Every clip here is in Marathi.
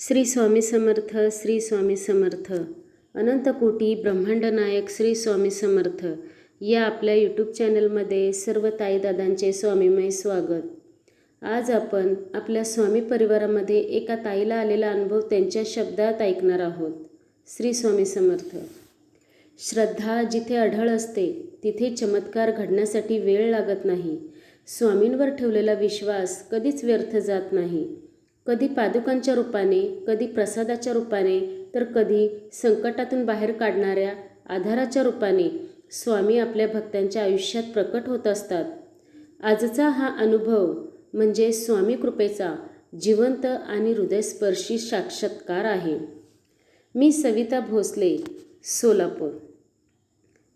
श्री स्वामी समर्थ. श्री स्वामी समर्थ. अनंत कोटी ब्रह्मांड नायक श्री स्वामी समर्थ या आपल्या यूट्यूब चॅनलमध्ये सर्व ताईदादांचे स्वामीमय स्वागत. आज आपण आपल्या स्वामी परिवारामध्ये एका ताईला आलेला अनुभव त्यांच्या शब्दात ऐकणार आहोत. श्री स्वामी समर्थ. श्रद्धा जिथे अढळ असते तिथे चमत्कार घडण्यासाठी वेळ लागत नाही. स्वामींवर ठेवलेला विश्वास कधीच व्यर्थ जात नाही. कधी पादुकांच्या रूपाने, कधी प्रसादाच्या रूपाने, तर कधी संकटातून बाहेर काढणाऱ्या आधाराच्या रूपाने स्वामी आपल्या भक्तांच्या आयुष्यात प्रकट होत असतात. आजचा हा अनुभव म्हणजे स्वामी कृपेचा जिवंत आणि हृदयस्पर्शी साक्षात्कार आहे. मी सविता भोसले, सोलापूर.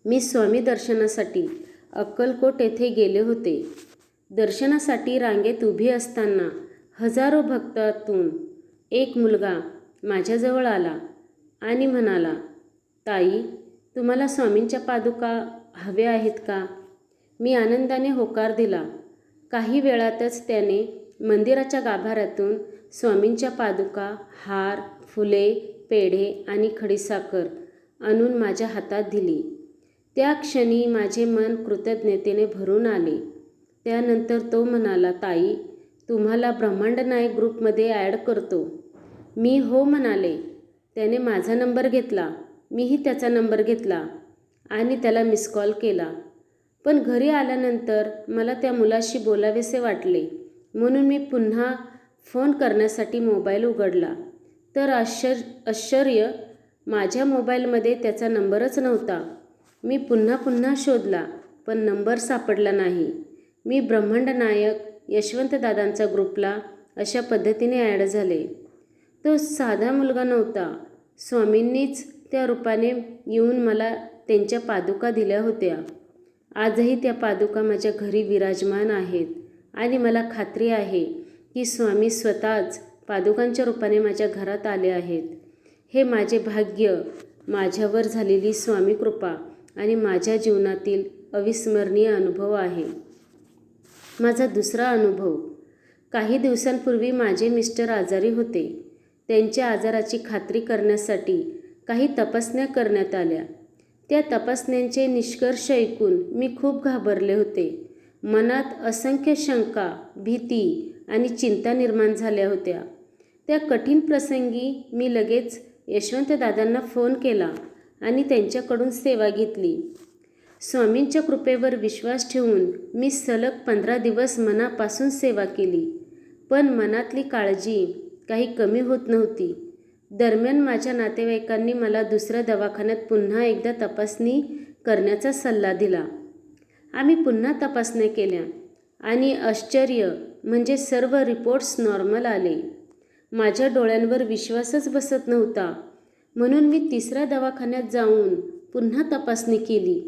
मी स्वामी दर्शनासाठी अक्कलकोट येथे गेले होते. दर्शनासाठी रांगेत उभी असताना हजारो भक्तातून एक मुलगा माझ्याजवळ आला आणि म्हणाला, ताई, तुम्हाला स्वामींच्या पादुका हव्या आहेत का? मी आनंदाने होकार दिला. काही वेळातच त्याने मंदिराच्या गाभाऱ्यातून स्वामींच्या पादुका, हार, फुले, पेढे आणि खडीसाखर आणून माझ्या हातात दिली. त्या क्षणी माझे मन कृतज्ञतेने भरून आले. त्यानंतर तो म्हणाला, ताई, तुम्हाला ब्रह्मांड नायक ग्रुपमध्ये ॲड करतो. मी हो म्हणाले. त्याने माझा नंबर घेतला. मीही त्याचा नंबर घेतला आणि त्याला मिस कॉल केला. पण घरी आल्यानंतर मला त्या मुलाशी बोलावेसे वाटले, म्हणून मी पुन्हा फोन करण्यासाठी मोबाईल उघडला. तर आश्चर्य, माझ्या मोबाईलमध्ये त्याचा नंबरच नव्हता. मी पुन्हा शोधला, पण नंबर सापडला नाही. मी ब्रह्मांड नायक यशवंत दादांचा ग्रुपला अशा पद्धतीने ॲड झाले. तो साधा मुलगा नव्हता. स्वामींनीच त्या रूपाने येऊन मला त्यांच्या पादुका दिल्या होत्या. आजही त्या पादुका माझ्या घरी विराजमान आहेत आणि मला खात्री आहे की स्वामी स्वतःच पादुकांच्या रूपाने माझ्या घरात आले आहेत. हे माझे भाग्य, माझ्यावर झालेली स्वामी कृपा आणि माझ्या जीवनातील अविस्मरणीय अनुभव आहे. माझा दुसरा अनुभव. काही दिवसांपूर्वी माझे मिस्टर आजारी होते. त्यांच्या आजाराची खात्री करण्यासाठी काही तपासण्या करण्यात आल्या. त्या तपासण्यांचे निष्कर्ष ऐकून मी खूप घाबरले होते. मनात असंख्य शंका, भीती आणि चिंता निर्माण झाल्या होत्या. त्या कठीण प्रसंगी मी लगेच यशवंत दादांना फोन केला आणि त्यांच्याकडून सेवा घेतली. स्वामींच्या कृपेवर विश्वास ठेवून मी सलग 15 दिवस मनापासून सेवा केली. पण मनातली काळजी काही कमी होत नव्हती. दरम्यान माझ्या नातेवाईकांनी मला दुसऱ्या दवाखान्यात पुन्हा एकदा तपासणी करण्याचा सल्ला दिला. आम्ही पुन्हा तपासण्या केल्या आणि आश्चर्य म्हणजे सर्व रिपोर्ट्स नॉर्मल आले. माझ्या डोळ्यांवर विश्वासच बसत नव्हता. म्हणून मी तिसऱ्या दवाखान्यात जाऊन पुन्हा तपासणी केली,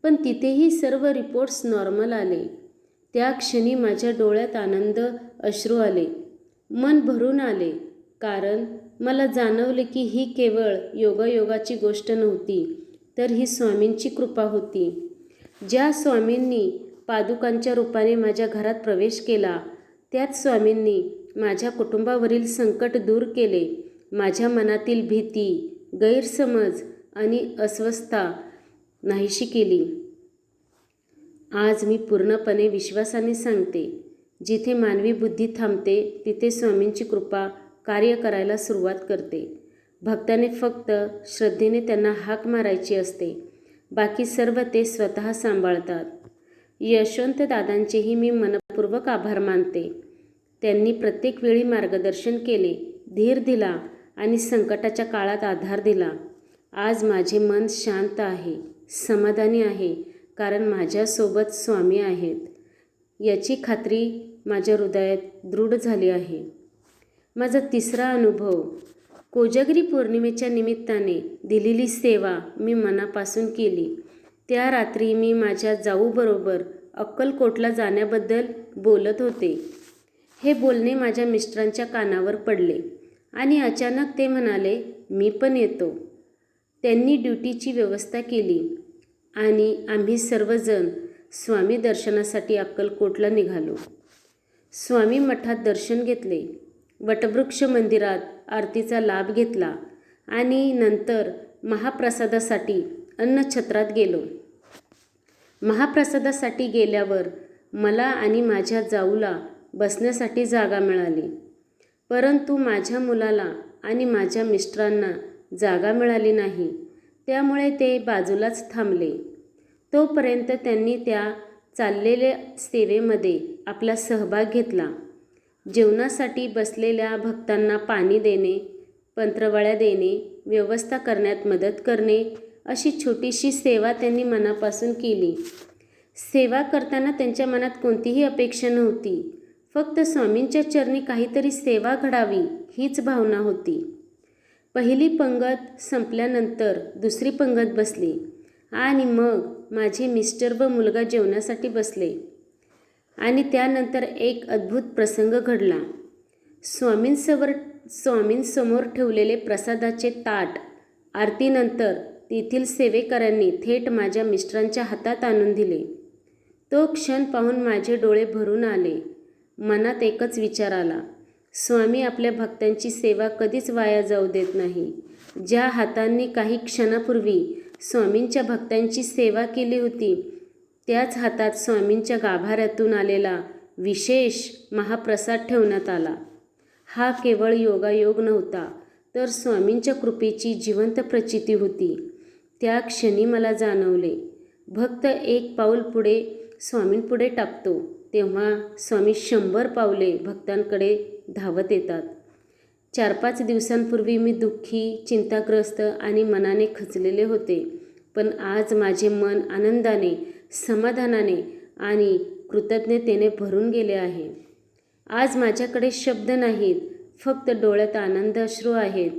पण तिथेही सर्व रिपोर्ट्स नॉर्मल आले. त्या क्षणी माझ्या डोळ्यात आनंद अश्रू आले, मन भरून आले. कारण मला जाणवले की ही केवळ योगायोगाची गोष्ट नव्हती, तर ही स्वामींची कृपा होती. ज्या स्वामींनी पादुकांच्या रूपाने माझ्या घरात प्रवेश केला, त्याच स्वामींनी माझ्या कुटुंबावरील संकट दूर केले. माझ्या मनातील भीती, गैरसमज आणि अस्वस्थता नाहीशी केली. आज मी पूर्णपणे विश्वासाने सांगते, जिथे मानवी बुद्धी थांबते तिथे स्वामींची कृपा कार्य करायला सुरुवात करते. भक्ताने फक्त श्रद्धेने त्यांना हाक मारायची असते. बाकी सर्व ते स्वतः सांभाळतात. यशवंत दादांचेही मी मनपूर्वक आभार मानते. त्यांनी प्रत्येक वेळी मार्गदर्शन केले, धीर दिला आणि संकटाच्या काळात आधार दिला. आज माझे मन शांत आहे, समाधानी आहे, कारण माझ्यासोबत स्वामी आहेत याची खात्री माझ्या हृदयात दृढ झाली आहे. माझा तिसरा अनुभव. कोजागिरी पौर्णिमेच्या निमित्ताने दिलेली सेवा मी मनापासून केली. त्या रात्री मी माझ्या जाऊबरोबर अक्कलकोटला जाण्याबद्दल बोलत होते. हे बोलणे माझ्या मिस्टरांच्या कानावर पडले आणि अचानक ते म्हणाले, मी पण येतो. त्यांनी ड्युटीची व्यवस्था केली आणि आम्ही सर्वजण स्वामी दर्शनासाठी अक्कलकोटला निघालो. स्वामी मठात दर्शन घेतले. वटवृक्ष मंदिरात आरतीचा लाभ घेतला आणि नंतर महाप्रसादासाठी अन्नछत्रात गेलो. महाप्रसादासाठी गेल्यावर मला आणि माझ्या जाऊला बसण्यासाठी जागा मिळाली, परंतु माझ्या मुलाला आणि माझ्या मिस्टरांना जागा मिळाली नाही. त्यामुळे ते बाजूलाच थांबले. तोपर्यंत त्यांनी त्या चाललेल्या सेवेमध्ये आपला सहभाग घेतला. जेवणासाठी बसलेल्या भक्तांना पाणी देणे, पंत्रवळ्या देणे, व्यवस्था करण्यात मदत करणे अशी छोटीशी सेवा त्यांनी मनापासून केली. सेवा करताना त्यांच्या मनात कोणतीही अपेक्षा नव्हती. फक्त स्वामींच्या चरणी काहीतरी सेवा घडावी हीच भावना होती. पहिली पंगत संपल्यानंतर दुसरी पंगत बसली आणि मग माझे मिस्टर व मुलगा जेवणासाठी बसले आणि त्यानंतर एक अद्भुत प्रसंग घडला. स्वामींसमोर ठेवलेले प्रसादाचे ताट आरतीनंतर तेथील सेवेकऱ्यांनी थेट माझ्या मिस्टरांच्या हातात आणून दिले. तो क्षण पाहून माझे डोळे भरून आले. मनात एकच विचार आला, स्वामी आपल्या भक्तांची सेवा कधीच वाया जाऊ देत नाही. ज्या हातांनी काही क्षणापूर्वी स्वामींच्या भक्तांची सेवा केली होती, त्याच हातात स्वामींच्या गाभाऱ्यातून आलेला विशेष महाप्रसाद ठेवण्यात आला. हा केवळ योगायोग नव्हता, तर स्वामींच्या कृपेची जिवंत प्रचिती होती. त्या क्षणी मला जाणवले, भक्त एक पाऊल पुढे स्वामींपुढे टाकतो तेव्हा स्वामी 100 पावले भक्तांकडे धावत येतात. 4-5 दिवसांपूर्वी मी दुःखी, चिंताग्रस्त आणि मनाने खचलेले होते, पण आज माझे मन आनंदाने, समाधानाने आणि कृतज्ञतेने भरून गेले आहे. आज माझ्याकडे शब्द नाहीत, फक्त डोळ्यात आनंद अश्रू आहेत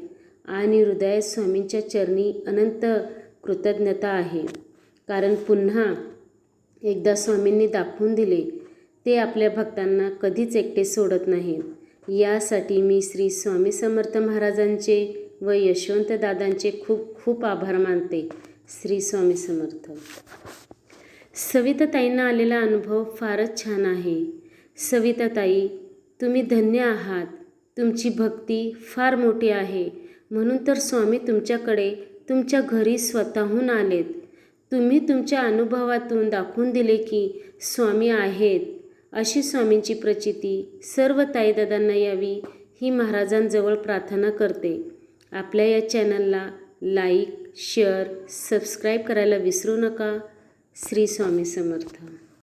आणि हृदयात स्वामींच्या चरणी अनंत कृतज्ञता आहे. कारण पुन्हा एकदा स्वामींनी दाखवून दिले, ते आपल्या भक्तांना कधीच एकटे सोडत नाहीत. यासाठी मी श्री स्वामी समर्थ महाराजांचे व यशवंत दादांचे खूप खूप आभार मानते. श्री स्वामी समर्थ. सविताताईंना आलेला अनुभव फारच छान आहे. सविताताई, तुम्ही धन्य आहात. तुमची भक्ती फार मोठी आहे, म्हणून तर स्वामी तुमच्याकडे तुमच्या घरी स्वतःहून आलेत. तुम्ही तुमच्या अनुभवातून दाखवून दिले की स्वामी आहेत. अशी स्वामींची प्रचिती सर्व ताईदादांना यावी ही महाराजांजवळ प्रार्थना करते. आपल्या या चॅनलला लाईक, शेअर, सबस्क्राईब करायला विसरू नका. श्री स्वामी समर्थ.